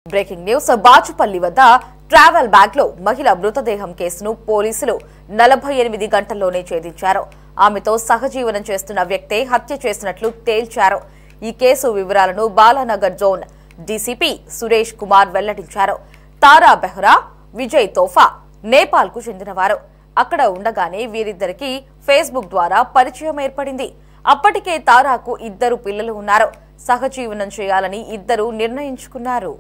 Breaking news Bachupally వద్ద travel bag లో మహిళ మృతదేహం కేసును పోలీసులు 48 గంటల్లోనే ఛేదించారు. ఆమెతో సహజీవనం చేస్తున్న వ్యక్తే హత్య చేసినట్లు తేల్చారు. ఈ కేసు వివరాలను బాలానగర్ జోన్ డీసీపీ సురేష్ కుమార్ వెల్లడించారు. తారా బెహ్రా, విజయ్ తోఫా నేపాల్ కు చెందినవారు. అక్కడ ఉండగానే వీరిద్దరికి ఫేస్బుక్ ద్వారా పరిచయం ఏర్పడింది. అప్పటికే తారాకు 2 పిల్లలు ఉన్నారు. సహజీవనం చేయాలని ఇద్దరు నిర్ణయించుకున్నారు.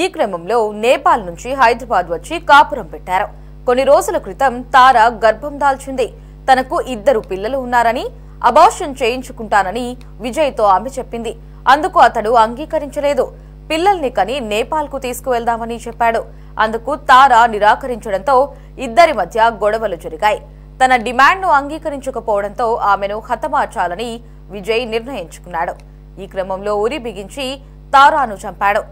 ఈ క్రమంలో నేపాల్ నుంచి హైదరాబాద్ వచ్చి కాపురం పెట్టారు. కొన్ని రోజుల క్రితం తారా గర్భం దాల్చింది. తనకు 2 పిల్లలు ఉన్నారని, అబార్షన్ చేయించుకుంటానని విజయ్తో ఆమె చెప్పింది. అందుకు అతడు అంగీకరించలేదు. పిల్లల్ని కని నేపాల్ కు తీసుకువెళ్దామని చెప్పాడు. అందుకు తారా నిరాకరించడంతో ఇద్దరి మధ్య గొడవలు జరిగాయి. తన డిమాండ్ను అంగీకరించకపోవడంతో ఆమెను హతమార్చాలని విజయ్ నిర్ణయించుకున్నాడు. ఈ క్రమంలో ఉరి బిగించి తారాను చంపాడు.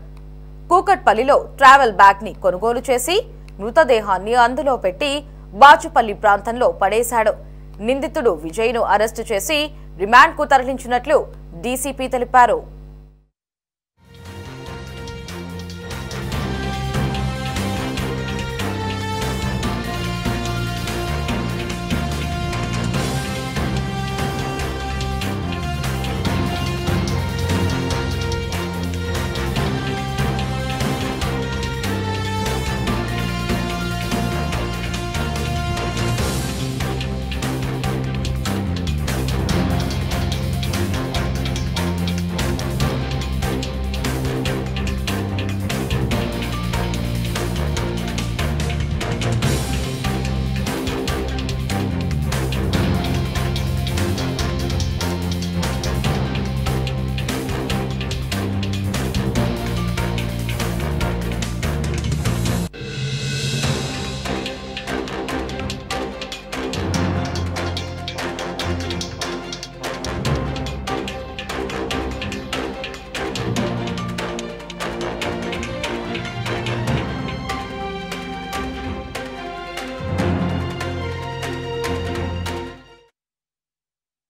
కూకట్పల్లిలో ట్రావెల్ బ్యాగ్ ని కొనుగోలు చేసి మృతదేహాన్ని అందులో పెట్టి బాచుపల్లి ప్రాంతంలో పడేశాడు. నిందితుడు విజయ్ను అరెస్టు చేసి రిమాండ్ కు తరలించినట్లు డీసీపీ తెలిపారు.